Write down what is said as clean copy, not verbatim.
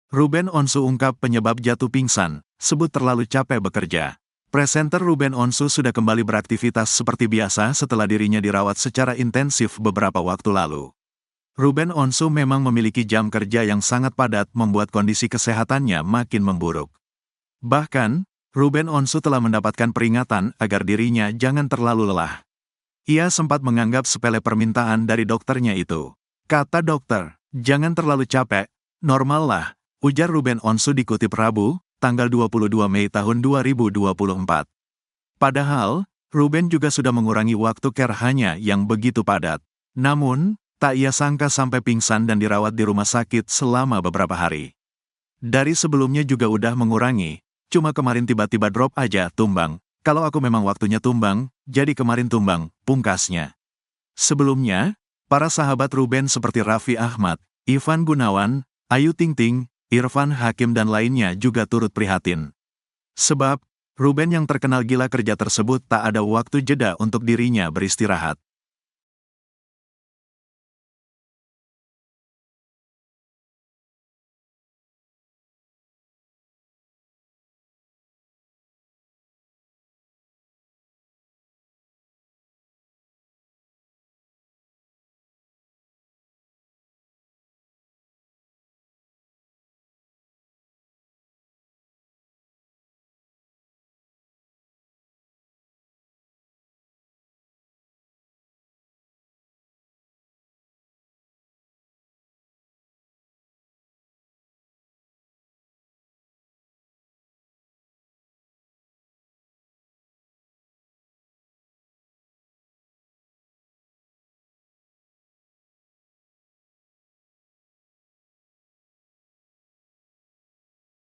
Ruben Onsu ungkap penyebab jatuh pingsan, sebut terlalu capek bekerja. Presenter Ruben Onsu sudah kembali beraktivitas seperti biasa setelah dirinya dirawat secara intensif beberapa waktu lalu. Ruben Onsu memang memiliki jam kerja yang sangat padat membuat kondisi kesehatannya makin memburuk. Bahkan, Ruben Onsu telah mendapatkan peringatan agar dirinya jangan terlalu lelah. Ia sempat menganggap sepele permintaan dari dokternya itu. Kata dokter, jangan terlalu capek, normal lah, ujar Ruben Onsu dikutip Rabu, tanggal 22 Mei tahun 2024. Padahal, Ruben juga sudah mengurangi waktu kerjanya yang begitu padat. Namun, tak ia sangka sampai pingsan dan dirawat di rumah sakit selama beberapa hari. Dari sebelumnya juga udah mengurangi, cuma kemarin tiba-tiba drop aja tumbang. Kalau aku memang waktunya tumbang, jadi kemarin tumbang, pungkasnya. Sebelumnya, para sahabat Ruben seperti Raffi Ahmad, Ivan Gunawan, Ayu Ting Ting, Irfan Hakim dan lainnya juga turut prihatin. Sebab, Ruben yang terkenal gila kerja tersebut tak ada waktu jeda untuk dirinya beristirahat.